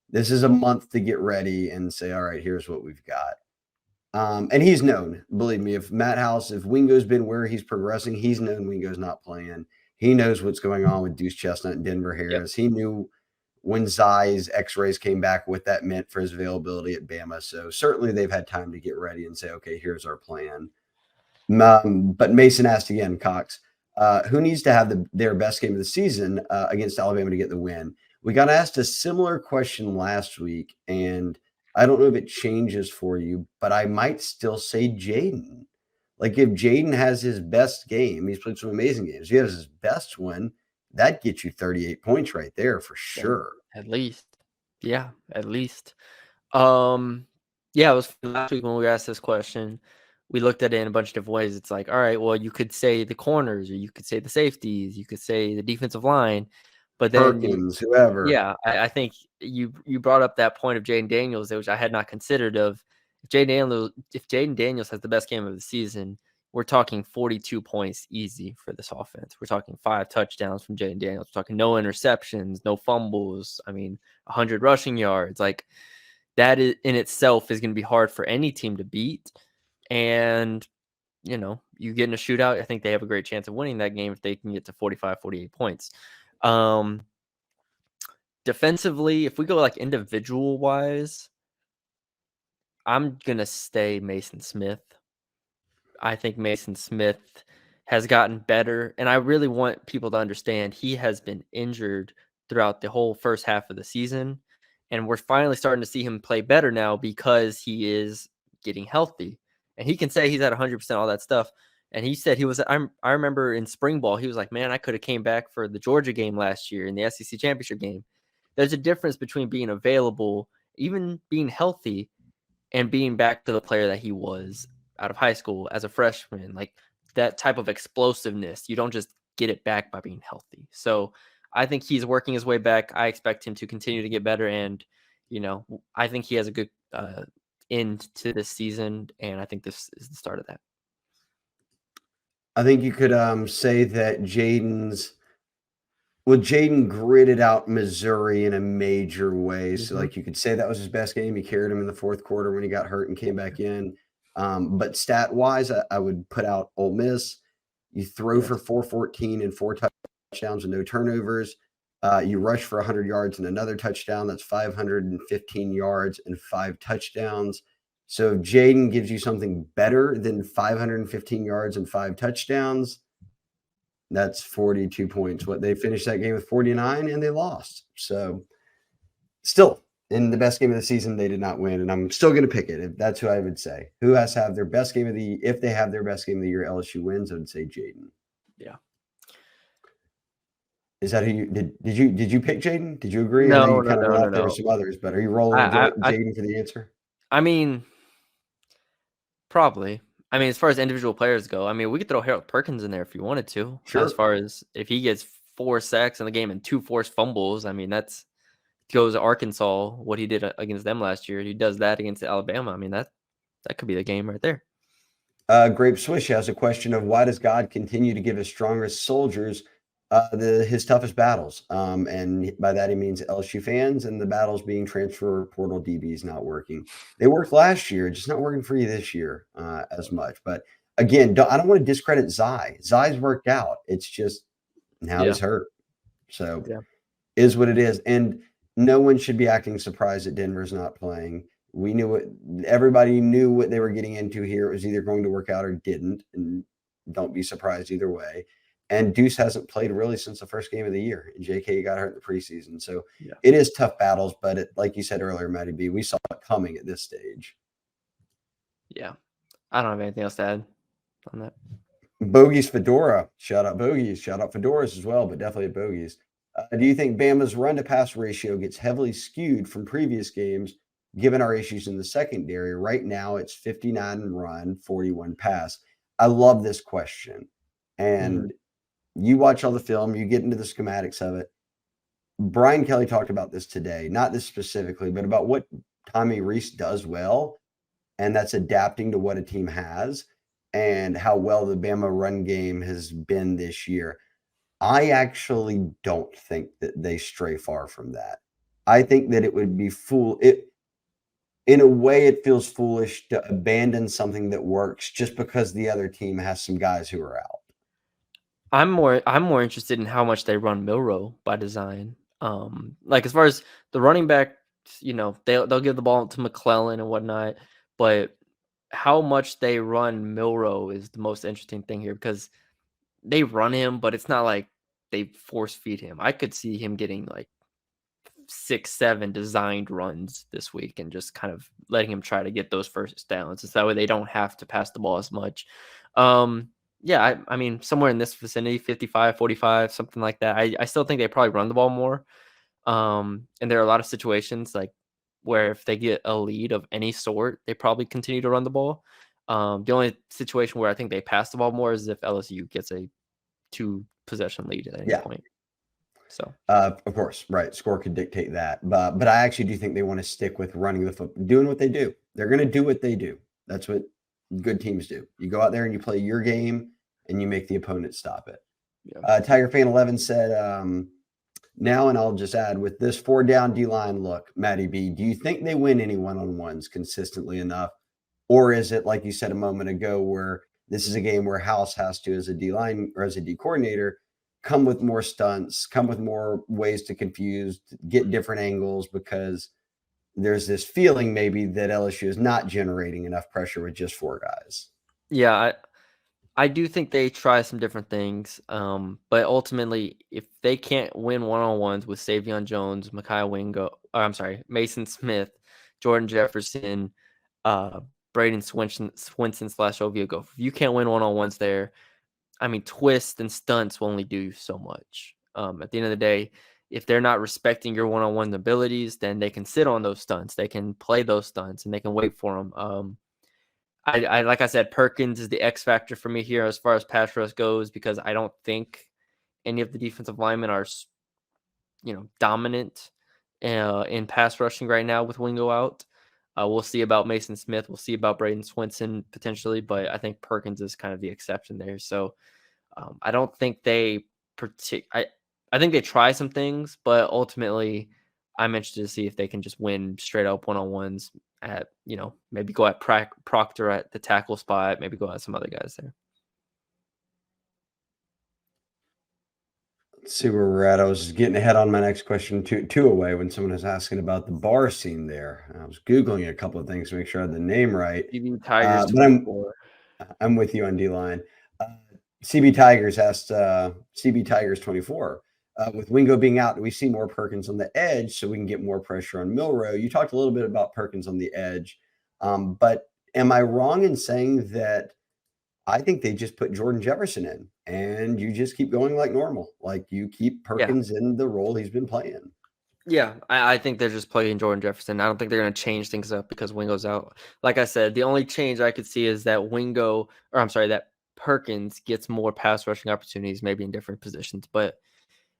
this is a month to get ready and say, all right, here's what we've got. And he's known, believe me, if Wingo's been where he's progressing, he's known Wingo's not playing. He knows what's going on with Deuce Chestnut and Denver Harris. He knew when Zai's x-rays came back what that meant for his availability at Bama. So certainly they've had time to get ready and say, okay, here's our plan. But Mason asked again, Cox, who needs to have their best game of the season against Alabama to get the win? We got asked a similar question last week, and I don't know if it changes for you, but I might still say Jaden. Like if Jaden has his best game, he's played some amazing games. He has his best one, that gets you 38 points right there for sure. at least. Yeah, at least. Yeah, it was last week when we were asked this question. We looked at it in a bunch of different ways. It's like, all right, well, you could say the corners, or you could say the safeties, you could say the defensive line, but then Perkins, whoever. yeah, I think you brought up that point of Jaden Daniels, which I had not considered. Of if Jaden Daniels has the best game of the season, we're talking 42 points easy for this offense. We're talking 5 touchdowns from Jaden Daniels. We're talking no interceptions, no fumbles. I mean, 100 rushing yards. Like that in itself is going to be hard for any team to beat. And, you get in a shootout, I think they have a great chance of winning that game if they can get to 45, 48 points. Defensively, if we go like individual wise, I'm going to stay Mason Smith. I think Mason Smith has gotten better, and I really want people to understand he has been injured throughout the whole first half of the season, and we're finally starting to see him play better now because he is getting healthy. And he can say he's at 100%, all that stuff. And he said I remember in spring ball, he was like, man, I could have came back for the Georgia game last year in the SEC championship game. There's a difference between being available, even being healthy, and being back to the player that he was out of high school as a freshman. Like that type of explosiveness, you don't just get it back by being healthy. So I think he's working his way back. I expect him to continue to get better. And, I think he has a good end to this season. And I think this is the start of that. I think you could say that Jaden gritted out Missouri in a major way. So, like, you could say that was his best game. He carried him in the fourth quarter when he got hurt and came back in. But stat-wise, I would put out Ole Miss. You throw for 414 and 4 touchdowns and no turnovers. You rush for 100 yards and another touchdown. That's 515 yards and 5 touchdowns. So if Jaden gives you something better than 515 yards and 5 touchdowns, that's 42 points. They finished that game with 49 and they lost. So still, in the best game of the season, they did not win. And I'm still going to pick it. That's who I would say. Who has to have their best game if they have their best game of the year, LSU wins, I would say Jaden. Yeah. Is that who you did you pick Jaden? Did you agree? No, I know you kind of no. there were some others, but are you rolling Jaden for the answer? I mean, probably. I mean, as far as individual players go, I mean, we could throw Harold Perkins in there if you wanted to. Sure. As far as if he gets 4 sacks in the game and 2 forced fumbles, I mean, that's goes Arkansas, what he did against them last year. He does that against Alabama. I mean, that could be the game right there. Grape Swish has a question of why does God continue to give his strongest soldiers his toughest battles? And by that he means LSU fans and the battles being transfer portal DBs not working. They worked last year, just not working for you this year as much. But again, I don't want to discredit Zai. Zai's worked out. It's just now he's hurt. So is what it is. And no one should be acting surprised that Denver's not playing. We knew everybody knew what they were getting into here. It was either going to work out or didn't, and don't be surprised either way. And Deuce hasn't played really since the first game of the year. And JK got hurt in the preseason. So Yeah. it is tough battles, but like you said earlier, Matty B, we saw it coming at this stage. Yeah. I don't have anything else to add on that. Bogies Fedora. Shout out Bogies. Shout out Fedoras as well, but definitely Bogies. Do you think Bama's run to pass ratio gets heavily skewed from previous games given our issues in the secondary? Right now, it's 59 run, 41 pass. I love this question. And you watch all the film, you get into the schematics of it. Brian Kelly talked about this today, not this specifically, but about what Tommy Reese does well, and that's adapting to what a team has and how well the Bama run game has been this year. I actually don't think that they stray far from that. I think that it would be in a way, it feels foolish to abandon something that works just because the other team has some guys who are out. I'm more interested in how much they run Milrow by design. Like as far as the running back, they'll give the ball to McClellan and whatnot, but how much they run Milrow is the most interesting thing here because they run him, but it's not like they force feed him. I could see him getting like 6-7 designed runs this week and just kind of letting him try to get those first downs. So that way they don't have to pass the ball as much. Yeah, I mean, somewhere in this vicinity, 55, 45, something like that. I still think they probably run the ball more. And there are a lot of situations like where if they get a lead of any sort, they probably continue to run the ball. The only situation where I think they pass the ball more is if LSU gets a 2-possession lead at any point. So, of course, right. Score could dictate that. But I actually do think they want to stick with running the football, doing what they do. They're going to do what they do. That's what good teams do. You go out there and you play your game and you make the opponent stop it. Yeah. Tiger Fan 11 said, now, and I'll just add, with this 4-down D-line look, Matty B, do you think they win any one-on-ones consistently enough? Or is it, like you said a moment ago, where this is a game where House has to, as a D-line or as a D coordinator, come with more stunts, come with more ways to confuse, get different angles, because there's this feeling maybe that LSU is not generating enough pressure with just 4 guys. Yeah, I do think they try some different things, but ultimately, if they can't win one-on-ones with Savion Jones, Mason Smith, Jordan Jefferson, Braden Swinson/Oviedo, if you can't win one-on-ones there, I mean, twists and stunts will only do so much. At the end of the day, if they're not respecting your one-on-one abilities, then they can sit on those stunts. They can play those stunts, and they can wait for them. I like I said, Perkins is the X factor for me here as far as pass rush goes because I don't think any of the defensive linemen are, dominant in pass rushing right now with Wingo out. We'll see about Mason Smith. We'll see about Braden Swinson potentially, but I think Perkins is kind of the exception there. So I don't think they I think they try some things, but ultimately I'm interested to see if they can just win straight up one-on-ones at, maybe go at Proctor at the tackle spot, maybe go at some other guys there. Let's see where we're at. I was getting ahead on my next question two away when someone was asking about the bar scene there. I was Googling a couple of things to make sure I had the name right. LSU Tigers But Football. I'm with you on D-line. CB Tigers asked CB Tigers 24. With Wingo being out, do we see more Perkins on the edge so we can get more pressure on Milrow? You talked a little bit about Perkins on the edge, but am I wrong in saying that I think they just put Jordan Jefferson in and you just keep going like normal? Like you keep Perkins in the role he's been playing. Yeah, I think they're just playing Jordan Jefferson. I don't think they're going to change things up because Wingo's out. Like I said, the only change I could see is that that Perkins gets more pass rushing opportunities, maybe in different positions. But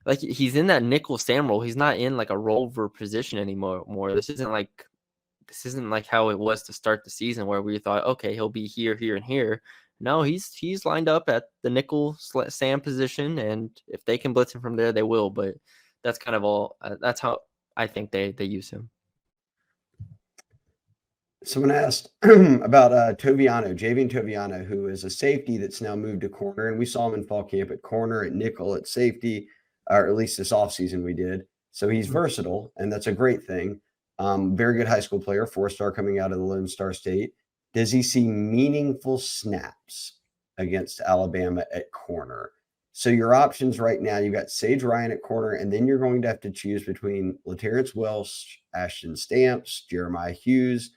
like he's in that nickel Sam role. He's not in like a rover position anymore. This isn't like how it was to start the season where we thought, okay, he'll be here, here, and here. No, he's lined up at the nickel Sam position, and if they can blitz him from there, they will. But that's kind of all. That's how I think they use him. Someone asked about Javian Toviano, who is a safety that's now moved to corner, and we saw him in fall camp at corner, at nickel, at safety, or at least this offseason we did. So he's versatile, and that's a great thing. Very good high school player, 4-star coming out of the Lone Star State. Does he see meaningful snaps against Alabama at corner? So your options right now, you've got Sage Ryan at corner, and then you're going to have to choose between LaTerrence Welsh, Ashton Stamps, Jeremiah Hughes,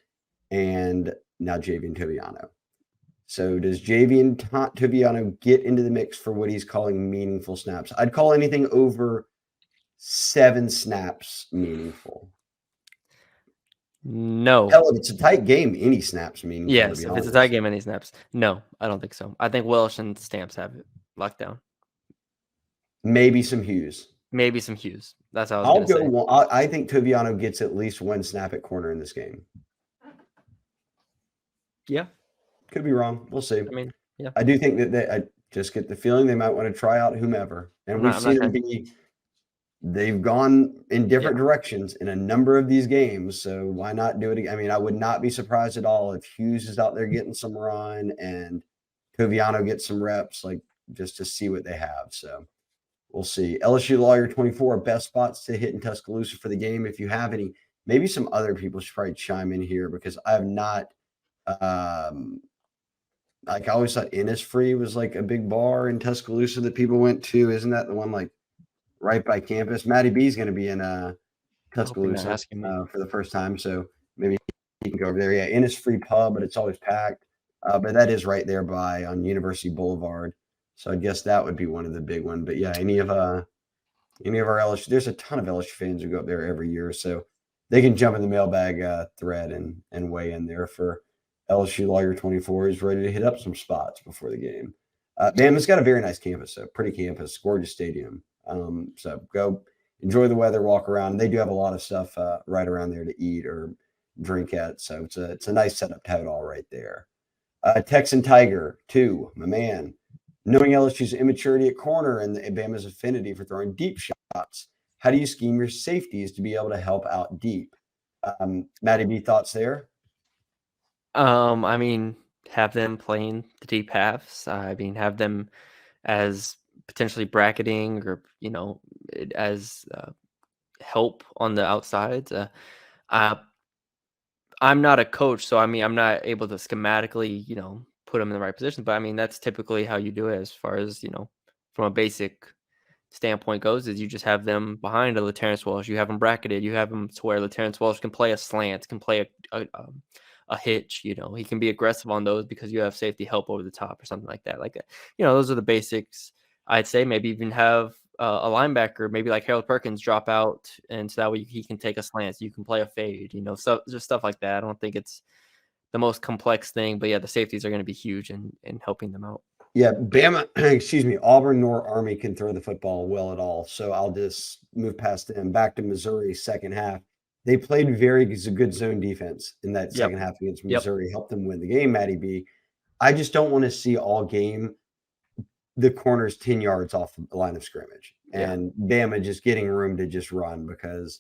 and now Javian Toviano. So does Javian Toviano get into the mix for what he's calling meaningful snaps? I'd call anything over 7 snaps meaningful. No. Hell, if it's a tight game, any snaps meaningful, to Yes, be if honest. it's a tight game, any snaps. No, I don't think so. I think Welsh and Stamps have it locked down. Maybe some Hughes. Maybe some Hughes. That's how I was I'll going to say. go. I think Toviano gets at least 1 snap at corner in this game. Yeah. Could be wrong. We'll see. I mean, yeah. I do think that I just get the feeling they might want to try out whomever. And we've seen them be they've gone in different directions in a number of these games. So why not do it again? I mean, I would not be surprised at all if Hughes is out there getting some run and Toviano gets some reps, like just to see what they have. So we'll see. LSU Lawyer 24, best spots to hit in Tuscaloosa for the game. If you have any, maybe some other people should probably chime in here because I have not like I always thought Innisfree was like a big bar in Tuscaloosa that people went to. Isn't that the one like right by campus? Matty B is going to be in Tuscaloosa for the first time, so maybe he can go over there. Yeah, Innisfree Pub, but it's always packed. But that is right there by on University Boulevard, so I guess that would be one of the big ones. But yeah, any of our LSU, there's a ton of LSU fans who go up there every year, so they can jump in the mailbag thread and weigh in there for LSU Lawyer 24 is ready to hit up some spots before the game. Bama's got a very nice campus, a pretty campus, gorgeous stadium. So go enjoy the weather, walk around. They do have a lot of stuff right around there to eat or drink at. So it's a nice setup to have it all right there. Texan Tiger 2, my man. Knowing LSU's immaturity at corner and Bama's affinity for throwing deep shots, how do you scheme your safeties to be able to help out deep? Matty B, thoughts there? I mean, have them playing the deep halves. I mean, have them as potentially bracketing or, as help on the outsides. I'm not a coach, so I mean, I'm not able to schematically, put them in the right position. But I mean, that's typically how you do it as far as, from a basic standpoint goes, is you just have them behind a LaTerrence Welsh. You have them bracketed. You have them to where LaTerrence Welsh can play a slant, can play a hitch. He can be aggressive on those because you have safety help over the top or something like that. Like, those are the basics. I'd say maybe even have a linebacker, maybe like Harold Perkins, drop out, and so that way he can take a slant. So you can play a fade. So just stuff like that. I don't think it's the most complex thing, but yeah, the safeties are going to be huge in helping them out. Yeah, Bama, Auburn nor Army can throw the football well at all. So I'll just move past them. Back to Missouri, second half. They played very good zone defense in that second half against Missouri, helped them win the game, Matty B. I just don't want to see all game the corners 10 yards off the line of scrimmage and Bama just getting room to just run because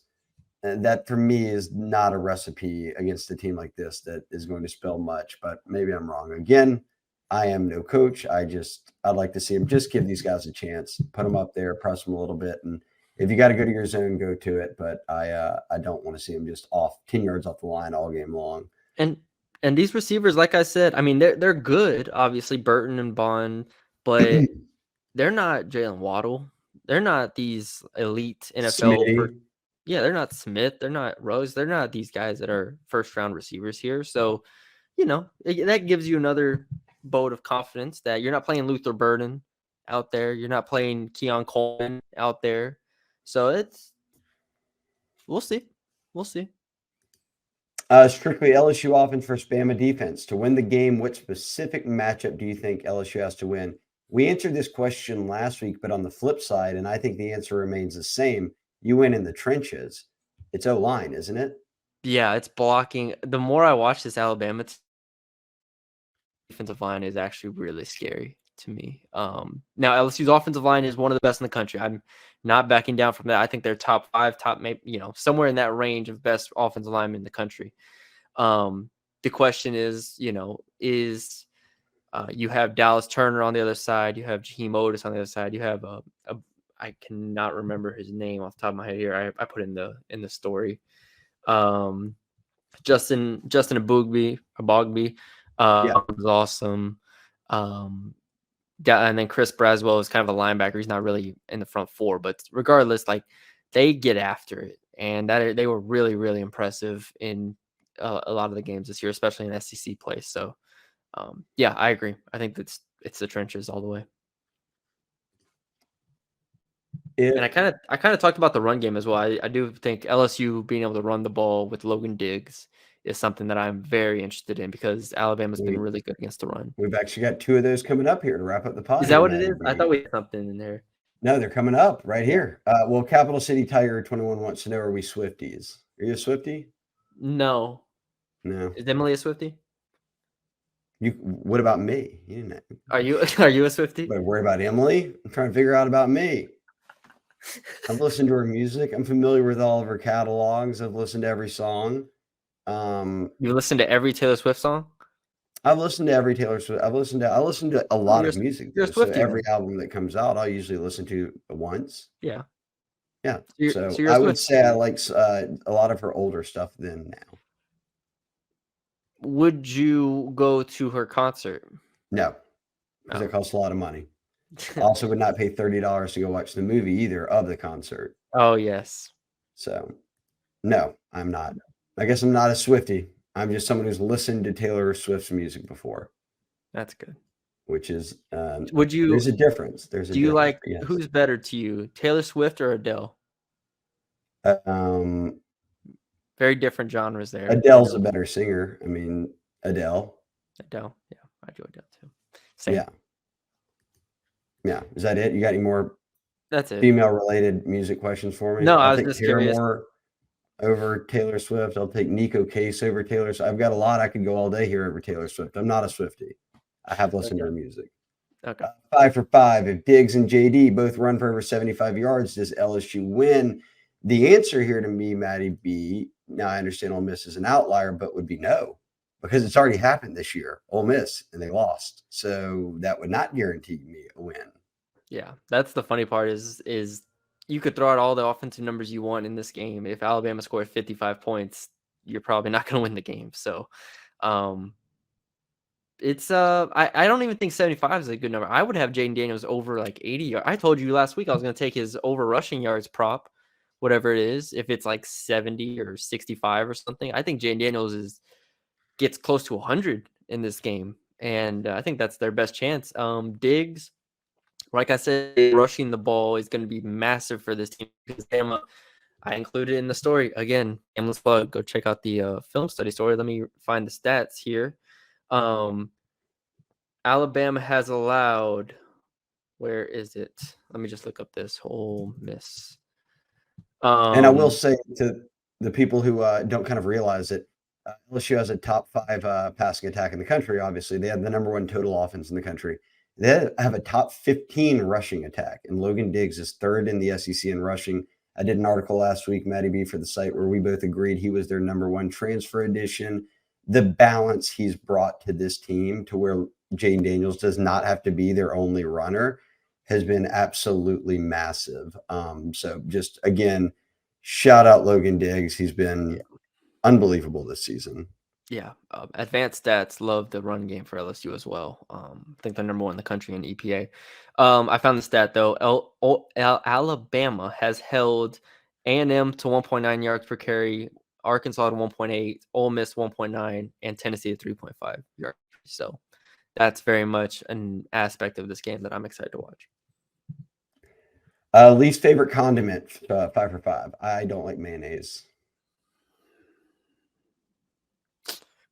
that for me is not a recipe against a team like this that is going to spell much, but maybe I'm wrong. Again, I am no coach. I'd like to see them just give these guys a chance, put them up there, press them a little bit. And if you got to go to your zone, go to it. But I don't want to see them just off 10 yards off the line all game long. And these receivers, like I said, I mean, they're good, obviously Burton and Bond, but they're not Jalen Waddle. They're not these elite NFL. They're not Smith. They're not Rose. They're not these guys that are first round receivers here. So, that gives you another vote of confidence that you're not playing Luther Burden out there. You're not playing Keon Coleman out there. So we'll see. We'll see. Strictly LSU offense versus Bama defense. To win the game, what specific matchup do you think LSU has to win? We answered this question last week, but on the flip side, and I think the answer remains the same, you win in the trenches. It's O-line, isn't it? Yeah, it's blocking. The more I watch this Alabama defensive line is actually really scary to me. Now LSU's offensive line is one of the best in the country. I'm not backing down from that. I think they're top 5, maybe, somewhere in that range of best offensive linemen in the country. The question is, you have Dallas Turner on the other side. You have Jaheim Otis on the other side. You have I cannot remember his name off the top of my head here. I put in the story. Justin Abogby Yeah. was awesome. And then Chris Braswell is kind of a linebacker. He's not really in the front four, but regardless, like they get after it, and that they were really, really impressive in a lot of the games this year, especially in SEC play. So, yeah, I agree. I think it's the trenches all the way. And I kind of talked about the run game as well. I do think LSU being able to run the ball with Logan Diggs is something that I'm very interested in because Alabama's been really good against the run. We've actually got 2 of those coming up here to wrap up the pod Is that here, what it Matty is? I B. thought we had something in there. No, they're coming up right Yeah. here. Well, Capital City Tiger 21 wants to know, are we Swifties? Are you a Swiftie? No. No. Is Emily a Swiftie? What about me? You know. Are you a Swiftie? But worry about Emily? I'm trying to figure out about me. I've listened to her music. I'm familiar with all of her catalogs. I've listened to every song. You listen to every Taylor Swift song? I've listened to every Taylor Swift. I listened to a lot of music You're a though. So Swiftie every then. album that comes out, I'll usually listen to once. Yeah. Yeah. So So you're a I would Swiftie. say I like a lot of her older stuff than now. Would you go to her concert? No, because Oh. it costs a lot of money. I also would not pay $30 to go watch the movie either of the concert. Oh, yes. So, no, I'm not. I guess I'm not a Swiftie. I'm just someone who's listened to Taylor Swift's music before, That's good. which is Would you there's a difference. There's a do you difference. like Yes. who's better to you, Taylor Swift or Adele? Very different genres there. Adele's a better singer. I mean, Adele. Adele. Yeah, I do Adele too. Same. Yeah. Yeah. Is that it? You got any more That's it. female-related music questions for me? No, I I'll was take just curious. Paramore over Taylor Swift. I'll take Nico Case over Taylor Swift. I've got a lot. I could go all day here over Taylor Swift. I'm not a Swiftie. I have listened to her music. Okay. 5 for 5. If Diggs and JD both run for over 75 yards, does LSU win? The answer here to me, Matty B, now I understand Ole Miss is an outlier, but would be no, because it's already happened this year. Ole Miss, and they lost. So that would not guarantee me a win. Yeah, that's the funny part is you could throw out all the offensive numbers you want in this game. If Alabama scored 55 points, you're probably not going to win the game. So, it's I don't even think 75 is a good number. I would have Jaden Daniels over like 80 yards. I told you last week I was going to take his over rushing yards prop, whatever it is. If it's like 70 or 65 or something, I think Jaden Daniels gets close to 100 in this game, and I think that's their best chance. Diggs, like I said, rushing the ball is going to be massive for this team because Bama, I included in the story again. Shameless plug. Go check out the film study story. Let me find the stats here. Alabama has allowed. Where is it? Let me just look up this Ole Miss. And I will say to the people who don't kind of realize it, LSU has a top 5 passing attack in the country. Obviously, they have the number 1 total offense in the country. They have a top 15 rushing attack, and Logan Diggs is 3rd in the SEC in rushing. I did an article last week, Matty B, for the site where we both agreed he was their number 1 transfer addition. The balance he's brought to this team to where Jaden Daniels does not have to be their only runner has been absolutely massive. So just again, shout out Logan Diggs. He's been unbelievable this season. Yeah, advanced stats love the run game for LSU as well. I think they're number 1 in the country in EPA. I found the stat though. Alabama has held A&M to 1.9 yards per carry, Arkansas to 1.8, Ole Miss 1.9, and Tennessee to 3.5 yards. So that's very much an aspect of this game that I'm excited to watch. Least favorite condiment, 5 for 5. I don't like mayonnaise.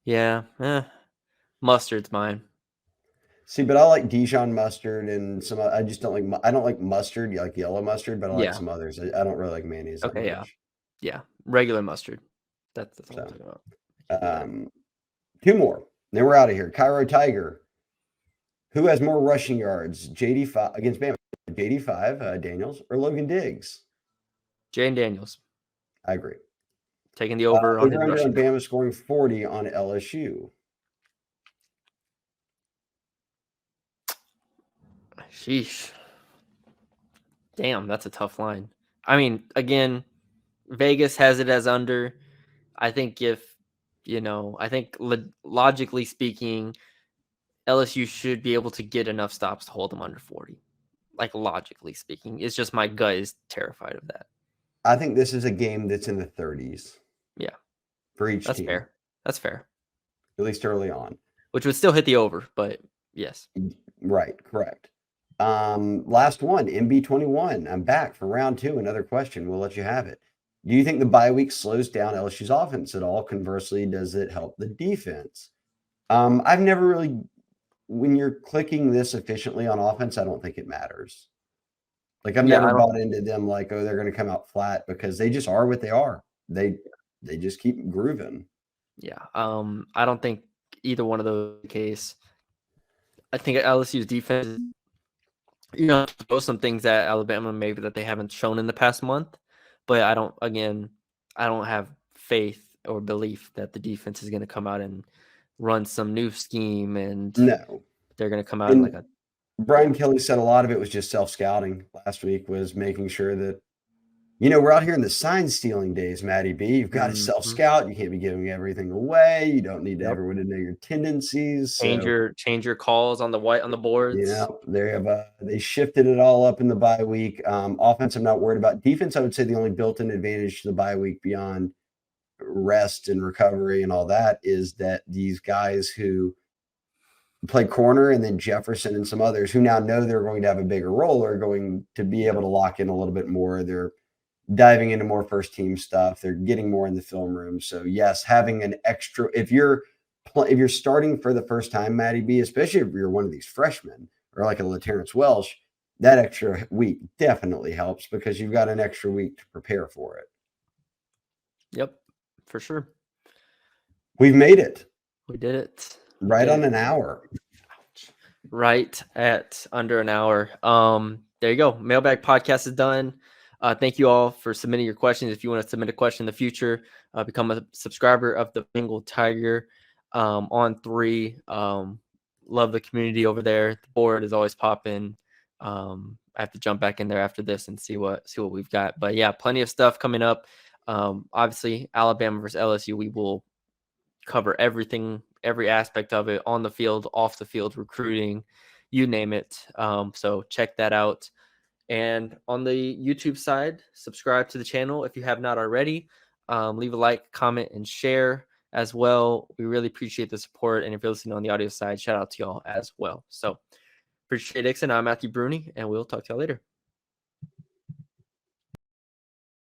Yeah, mustard's mine. See, but I like Dijon mustard and some. I just don't like. I don't like mustard, like yellow mustard, but I like some others. I don't really like mayonnaise that much. Yeah, regular mustard. That's what I'm talking about. 2 more. Then we're out of here. Cairo Tiger. Who has more rushing yards? JD5 against Bama. JD5 Daniels or Logan Diggs? Jaden Daniels. I agree. Taking the over on his rushing. Bama scoring 40 on LSU. Sheesh. Damn, that's a tough line. I mean, again, Vegas has it as under. I think logically speaking, LSU should be able to get enough stops to hold them under 40. Like logically speaking, it's just my gut is terrified of that. I think this is a game that's in the 30s. Yeah, for each that's team. fair. That's fair. At least early on. Which would still hit the over, but yes. Right, correct. Last one, MB21. I'm back for round 2. Another question. We'll let you have it. Do you think the bye week slows down LSU's offense at all? Conversely, does it help the defense? I've never really, when you're clicking this efficiently on offense, I don't think it matters. Like I've never bought into them like, oh, they're going to come out flat, because they just are what they are. They just keep grooving. Yeah. I don't think either one of those is the case. I think LSU's defense, shows some things at Alabama maybe that they haven't shown in the past month, but I don't have faith or belief that the defense is going to come out and run some new scheme and they're going to come out and like a. Brian Kelly said a lot of it was just self-scouting last week, was making sure that, we're out here in the sign stealing days, Matty B. You've got to self-scout. You can't be giving everything away. You don't need everyone to know your tendencies. Change your calls on the boards. They shifted it all up in the bye week. Offense, I'm not worried about. Defense, I would say the only built-in advantage to the bye week beyond rest and recovery and all that is that these guys who play corner, and then Jefferson and some others who now know they're going to have a bigger role are going to be able to lock in a little bit more. They're diving into more first team stuff. They're getting more in the film room. So yes, having an extra, if you're starting for the first time, Matty B, especially if you're one of these freshmen or like a LaTerrence Welsh, that extra week definitely helps because you've got an extra week to prepare for it. Yep, for sure. We've made it. We did it. Right on an hour. Right at under an hour. There you go. Mailbag podcast is done. Thank you all for submitting your questions. If you want to submit a question in the future, become a subscriber of the Bengal Tiger On3. Love the community over there. The board is always popping. I have to jump back in there after this and see what we've got. But yeah, plenty of stuff coming up. Obviously, Alabama versus LSU. We will cover everything, every aspect of it, on the field, off the field, recruiting, you name it. So check that out. And on the YouTube side, subscribe to the channel if you have not already. Leave a like, comment, and share as well. We really appreciate the support. And if you're listening on the audio side, shout out to y'all as well. So appreciate it, Dixon. I'm Matthew Bruni, and we'll talk to y'all later.